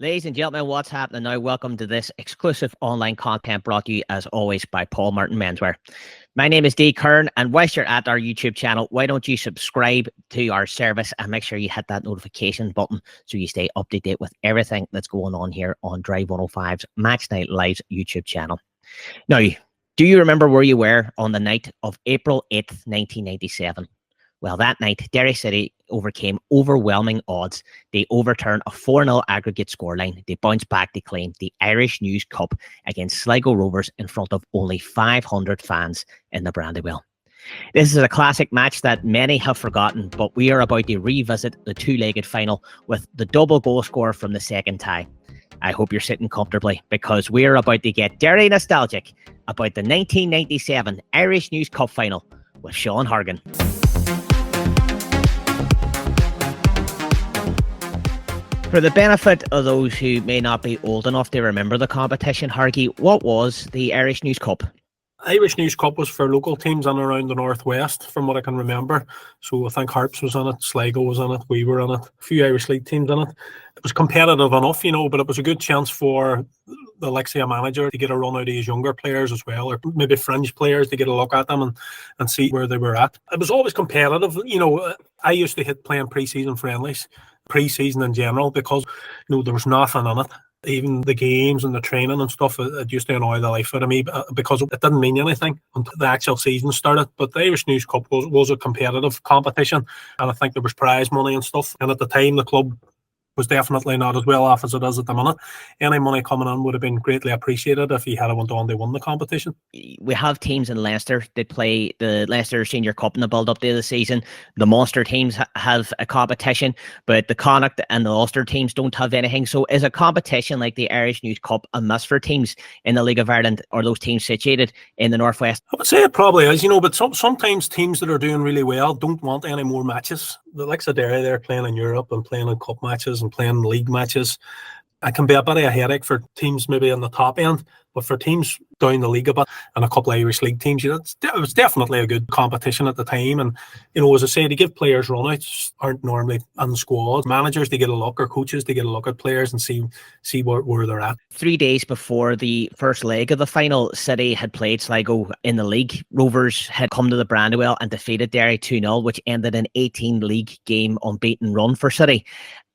Ladies and gentlemen, what's happening now? Welcome to this exclusive online content brought to you, as always, by Paul Martin Menswear. My name is Dee Curran, and whilst you're at our YouTube channel, why don't you subscribe to our service and make sure you hit that notification button so you stay up to date with everything that's going on here on Drive 105's Match Night Live's YouTube channel. Now, do you remember where you were on the night of April 8th, 1997? Well, that night, Derry City overcame overwhelming odds. They overturned a 4-0 aggregate scoreline. They bounced back to claim the Irish News Cup against Sligo Rovers in front of only 500 fans in the Brandywell. This is a classic match that many have forgotten, but we are about to revisit the two-legged final with the double goal scorer from the second tie. I hope you're sitting comfortably, because we are about to get Derry nostalgic about the 1997 Irish News Cup final with Sean Hargan. For the benefit of those who may not be old enough to remember the competition, Hargy, what was the Irish News Cup? Irish News Cup was for local teams in and around the northwest, from what I can remember. So I think Harps was in it, Sligo was in it, we were in it, a few Irish League teams in it. It was competitive enough, but it was a good chance for the Alexia manager to get a run out of his younger players as well, or maybe fringe players to get a look at them and see where they were at. It was always competitive. I used to hit playing pre-season friendlies, pre-season in general, because there was nothing in it. Even the games and the training and stuff, it used to annoy the life out of me because it didn't mean anything until the actual season started. But the Irish News Cup was a competitive competition, and I think there was prize money and stuff. And at the time, the club was definitely not as well off as it is at the minute. Any money coming in would have been greatly appreciated if he had went on to win the competition. We have teams in Leinster that play the Leinster Senior Cup in the build-up to the season. The Munster teams have a competition, but the Connacht and the Ulster teams don't have anything. So is a competition like the Irish News Cup a miss for teams in the League of Ireland, or those teams situated in the Northwest? I would say it probably is, but sometimes teams that are doing really well don't want any more matches. The likes of Derry, they're playing in Europe and playing in cup matches and playing league matches. It can be a bit of a headache for teams maybe on the top end, but for teams down the league a bit and a couple of Irish League teams, it was definitely a good competition at the time. And, as I say, to give players run-outs aren't normally in the squad. Managers, they get a look, or coaches, they get a look at players and see where they're at. 3 days before the first leg of the final, City had played Sligo in the league. Rovers had come to the Brandywell and defeated Derry 2-0, which ended an 18-league game unbeaten run for City.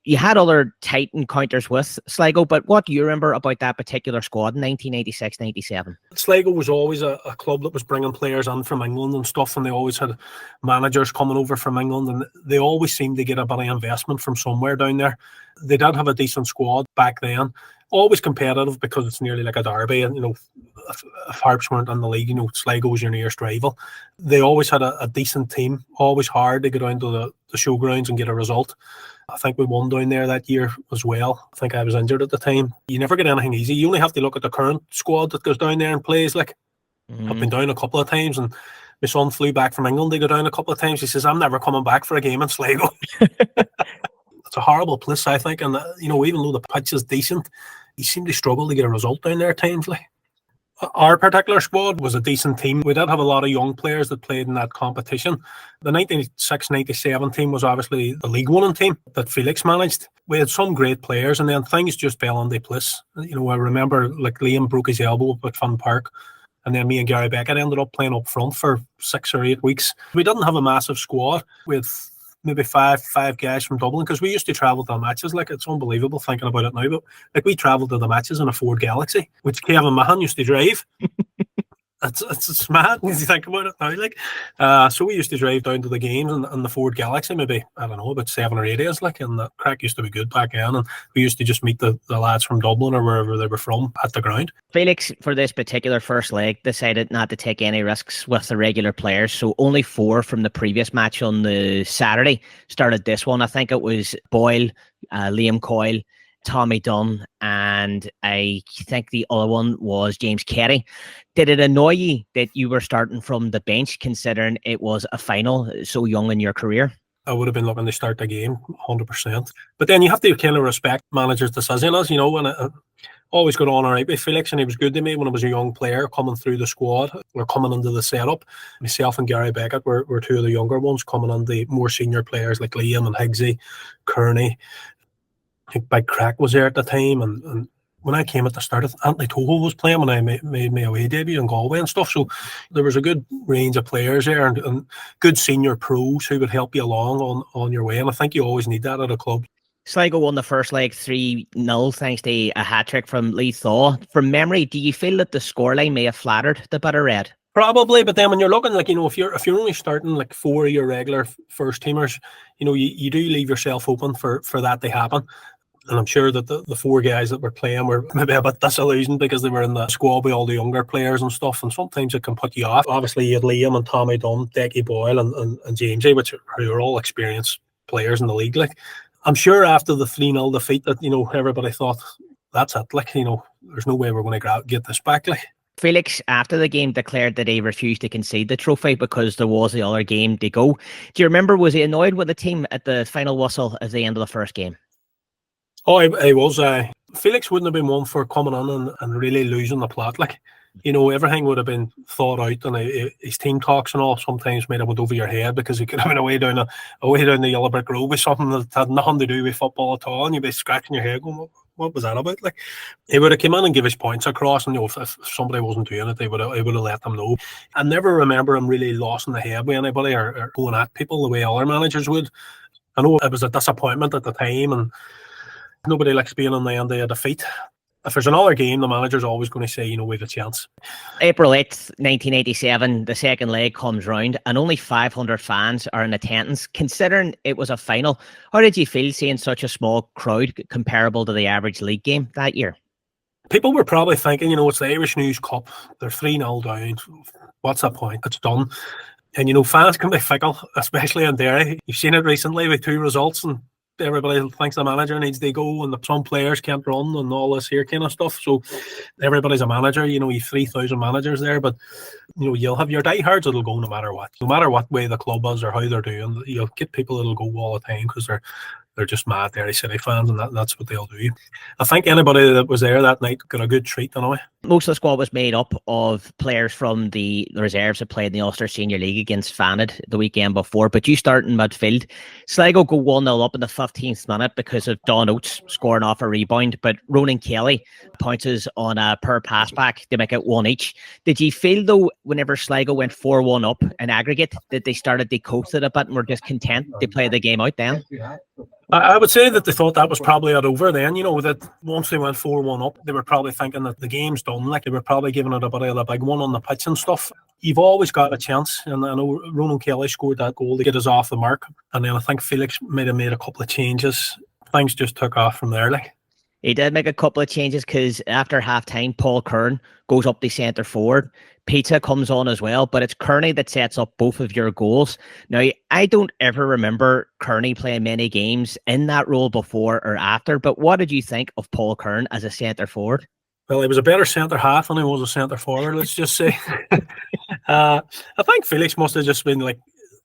You had other tight encounters with Sligo, but what do you remember about that particular squad in 1996-97? Sligo was always a club that was bringing players in from England and stuff, and they always had managers coming over from England, and they always seemed to get a bit of investment from somewhere down there. They did have a decent squad back then, always competitive because it's nearly like a derby, and if Harps weren't in the league, Sligo was your nearest rival. They always had a decent team, always hard to get down to the showgrounds and get a result. I think we won down there that year as well. I think I was injured at the time. You never get anything easy. You only have to look at the current squad that goes down there and plays. I've been down a couple of times, and my son flew back from England to go down a couple of times. He says, I'm never coming back for a game in Sligo. It's a horrible place, I think. And, even though the pitch is decent, you seem to struggle to get a result down there at times. Our particular squad was a decent team. We did have a lot of young players that played in that competition. The 1996-97 team was obviously the league winning team that Felix managed. We had some great players, and then things just fell into place. I remember Liam broke his elbow up at Fun Park, and then me and Gary Beckett ended up playing up front for 6 or 8 weeks. We didn't have a massive squad. We had maybe five guys from Dublin, because we used to travel to the matches. It's unbelievable thinking about it now, but we travelled to the matches in a Ford Galaxy, which Kevin Mahan used to drive. It's mad when you think about it now. So we used to drive down to the games in the Ford Galaxy, maybe, I don't know, about 7 or 8 days, and the crack used to be good back then, and we used to just meet the lads from Dublin or wherever they were from at the ground. Felix, for this particular first leg, decided not to take any risks with the regular players, so only 4 from the previous match on the Saturday started this one. I think it was Boyle, Liam Coyle, Tommy Dunn, and I think the other one was James Carey. Did it annoy you that you were starting from the bench, considering it was a final so young in your career? I would have been looking to start the game 100%. But then you have to kind of respect managers' decisions, and I always got on all right with Felix, and he was good to me when I was a young player coming through the squad or coming into the setup. Myself and Gary Beckett were 2 of the younger ones coming on, the more senior players like Liam and Higgsy, Kearney, I think Big Crack was there at the time, and when I came at the start, Anthony Toho was playing when I made my away debut in Galway and stuff. So there was a good range of players there, and good senior pros who would help you along on your way. And I think you always need that at a club. Sligo won the first leg 3-0 thanks to a hat-trick from Lee Thaw. From memory, do you feel that the scoreline may have flattered the Bitter Red? Probably, but then when you're looking, if you're only starting 4 of your regular first teamers, you do leave yourself open for that to happen. And I'm sure that the 4 guys that were playing were maybe a bit disillusioned because they were in the squad with all the younger players and stuff, and sometimes it can put you off. Obviously, you had Liam and Tommy Dunn, Decky Boyle and Jamesy, who are all experienced players in the league. I'm sure after the 3-0 defeat that, everybody thought, that's it. There's no way we're going to get this back. Felix, after the game, declared that he refused to concede the trophy because there was the other game to go. Do you remember, was he annoyed with the team at the final whistle at the end of the first game? Oh, I was. Felix wouldn't have been one for coming on and really losing the plot. Everything would have been thought out, and his team talks and all sometimes made it went over your head because he could have been away down the Yellow Brick Road with something that had nothing to do with football at all, and you'd be scratching your head going, what was that about? He would have come in and give his points across, and if somebody wasn't doing it, he would have let them know. I never remember him really losing the head with anybody or going at people the way other managers would. I know it was a disappointment at the time, and nobody likes being on the end of a defeat. If there's another game, the manager's always going to say, we have a chance. April 8th, 1987, the second leg comes round and only 500 fans are in attendance. Considering it was a final, how did you feel seeing such a small crowd comparable to the average league game that year? People were probably thinking, it's the Irish News Cup. They're 3-0 down. What's the point? It's done. And, fans can be fickle, especially in Derry. You've seen it recently with 2 results and everybody thinks the manager needs to go and some players can't run and all this here kind of stuff. So everybody's a manager, you've 3,000 managers there, but you'll have your diehards that'll go no matter what way the club is or how they're doing. You'll get people that'll go all the time because they're just mad Derry City fans, and that's what they'll do. I think anybody that was there that night got a good treat anyway. Most of the squad was made up of players from the reserves that played in the Ulster Senior League against Fanad the weekend before, but you start in midfield. Sligo go 1-0 up in the 15th minute because of Don Oates scoring off a rebound, but Ronan Kelly pounces on a per pass back to make it 1 each. Did you feel, though, whenever Sligo went 4-1 up in aggregate, that they started to coast it a bit and were just content to play the game out then? I would say that they thought that was probably over then, that once they went 4-1 up, they were probably thinking that the game's done. They were probably giving it a bit of a big one on the pitch and stuff. You've always got a chance, and I know Ronan Kelly scored that goal to get us off the mark, and then I think Felix might have made a couple of changes. Things just took off from there. He did make a couple of changes because after half-time, Paul Curran goes up the centre forward. Pizza comes on as well, but it's Kearney that sets up both of your goals. Now, I don't ever remember Kearney playing many games in that role before or after, but what did you think of Paul Curran as a centre forward? Well, he was a better centre half than he was a centre forward, let's just say. I think Felix must have just been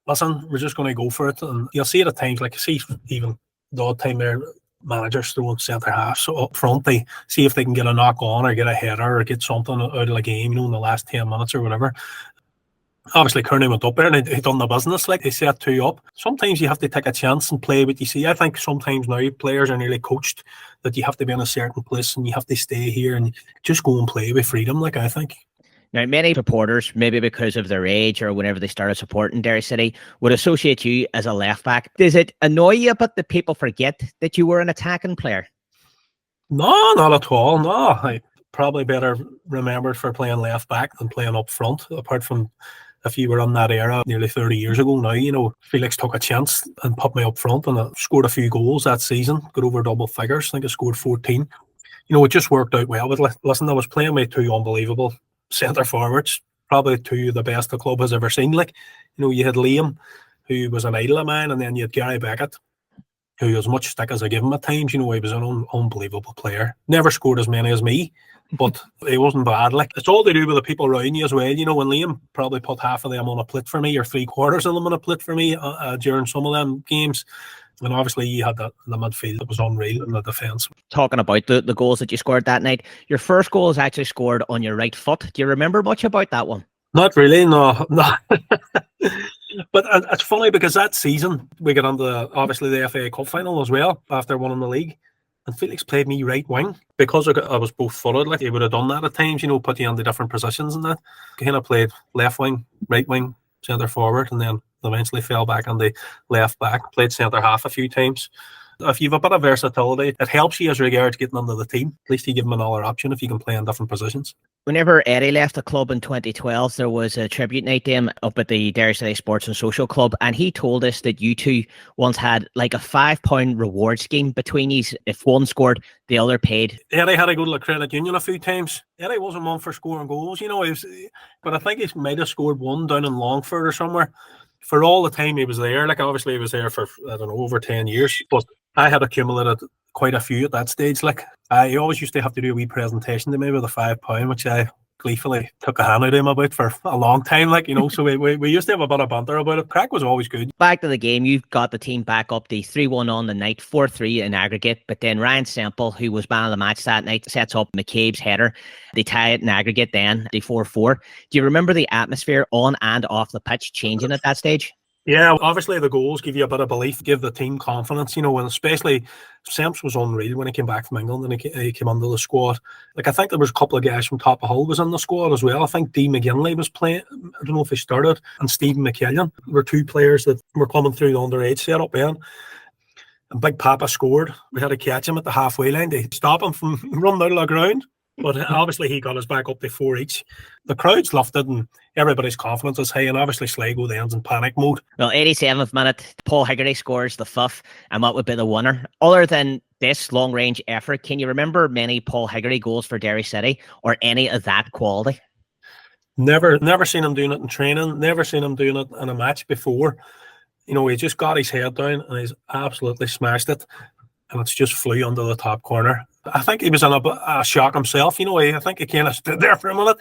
listen, we're just going to go for it. And you'll see it at times, you see even the odd time there, managers throwing centre halves up front, they see if they can get a knock on or get a header or get something out of the game, in the last 10 minutes or whatever. Obviously, Kearney went up there and he done the business. They set 2 up. Sometimes you have to take a chance and play what you see. I think sometimes now players are nearly coached that you have to be in a certain place and you have to stay here and just go and play with freedom, I think. Now, many supporters, maybe because of their age or whenever they started supporting Derry City, would associate you as a left-back. Does it annoy you a bit that people forget that you were an attacking player? No, not at all. No, I probably better remembered for playing left-back than playing up front, apart from if you were in that era nearly 30 years ago now. Felix took a chance and put me up front, and I scored a few goals that season, got over double figures. I think I scored 14. It just worked out well. But listen, I was playing with 2 unbelievable centre forwards, probably 2 of the best the club has ever seen. You had Liam, who was an idol of mine, and then you had Gary Beckett, who as much stick as I give him at times. He was an unbelievable player. Never scored as many as me, but he wasn't bad. It's all to do with the people around you as well. When Liam probably put half of them on a plate for me, or 3/4 of them on a plate for me during some of them games. And obviously you had the midfield that was unreal in the defence. Talking about the goals that you scored that night, your first goal is actually scored on your right foot. Do you remember much about that one? Not really, no. But it's funny because that season we got into obviously the FA Cup final as well after winning the league. And Felix played me right wing because I was both footed. Like he would have done that at times, put you into different positions and that. Kind of played left wing, right wing, centre forward, and then eventually fell back on the left back. Played centre half a few times. If you have a bit of versatility, it helps you as regards getting under the team. At least you give them another option if you can play in different positions. Whenever Eddie left the club in 2012, there was a tribute night to him up at the Derry City Sports and Social Club, and he told us that you two once had like a £5 reward scheme between you. If one scored, the other paid. Eddie had to go to the credit union a few times. Eddie wasn't one for scoring goals, but I think he might have scored one down in Longford or somewhere. For all the time he was there, like obviously he was there for, I don't know, over 10 years, but I had accumulated quite a few at that stage. Like I always used to have to do a wee presentation to me with a £5, which I gleefully took a hand out of him about for a long time, so we used to have a bit of banter about it. Crack was always good. Back to the game, you've got the team back up the 3-1 on the night, 4-3 in aggregate, but then Ryan Semple, who was man of the match that night, sets up McCabe's header. They tie it in aggregate then, the 4-4. Do you remember the atmosphere on and off the pitch changing at that stage? Yeah, obviously the goals give you a bit of belief, give the team confidence, and especially Semps was unreal when he came back from England and he came under the squad. Like I think there was a couple of guys from Top of Hull was in the squad as well. I think Dee McGinley was playing, I don't know if he started, and Stephen McKillian were two players that were coming through the underage setup then. And Big Papa scored. We had to catch him at the halfway line to stop him from running out of the ground. But obviously he got us back up to 4 each. The crowds loved it and everybody's confidence is high, and obviously Sligo then's in panic mode. Well, 87th minute, Paul Hegarty scores the fifth, and what would be the winner? Other than this long-range effort, can you remember many Paul Hegarty goals for Derry City or any of that quality? Never seen him doing it in training, never seen him doing it in a match before. He just got his head down and he's absolutely smashed it, and it's just flew under the top corner. I think he was in a shock himself. I think he kind of stood there for a minute.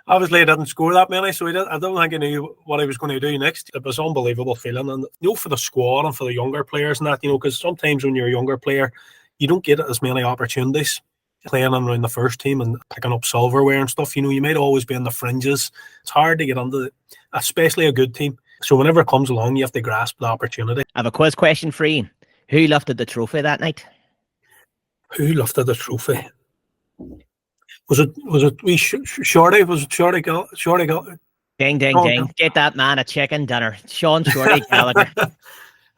Obviously, he didn't score that many, so I don't think he knew what he was going to do next. It was an unbelievable feeling, and for the squad and for the younger players and that, because sometimes when you're a younger player, you don't get as many opportunities playing around the first team and picking up silverware and stuff. You might always be in the fringes. It's hard to get under, especially a good team. So whenever it comes along, you have to grasp the opportunity. I have a quiz question for you. Who lifted the trophy that night? Who lifted the trophy? Was it wee Shorty? Was it Shorty? Ding, ding, ding. Get that man a chicken dinner. Sean Shorty Gallagher.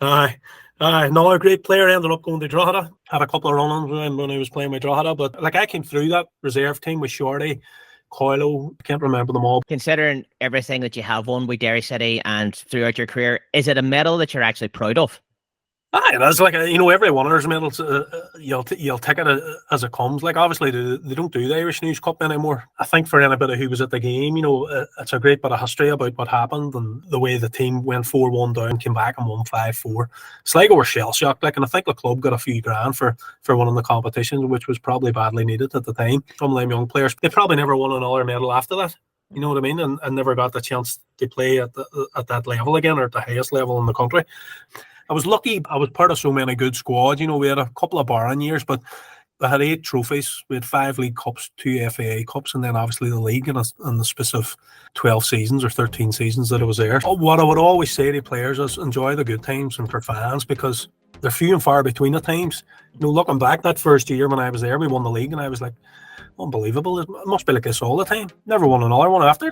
Aye. Another great player, ended up going to Drogheda. Had a couple of run-ins when he was playing with Drogheda, but I came through that reserve team with Shorty, Coilo, can't remember them all. Considering everything that you have won with Derry City and throughout your career, is it a medal that you're actually proud of? It is like every one of those medals. You'll take it as it comes. Like obviously they don't do the Irish News Cup anymore. I think for anybody who was at the game, it's a great bit of history about what happened and the way the team went 4-1 down, came back and won 5-4. Sligo were shell shocked, and I think the club got a few grand for winning the competition, which was probably badly needed at the time. Some of them young players, they probably never won another medal after that. You know what I mean? And never got the chance to play at that level again, or at the highest level in the country. I was lucky. I was part of so many good squads. We had a couple of barren years, but we had 8 trophies. We had 5 League Cups, 2 FAA Cups, and then obviously the league in the space of 12 seasons or 13 seasons that it was there. What I would always say to players is enjoy the good times, and for fans, because they're few and far between the times. Looking back, that first year when I was there, we won the league, and I was like, unbelievable. It must be like this all the time. Never won another one after.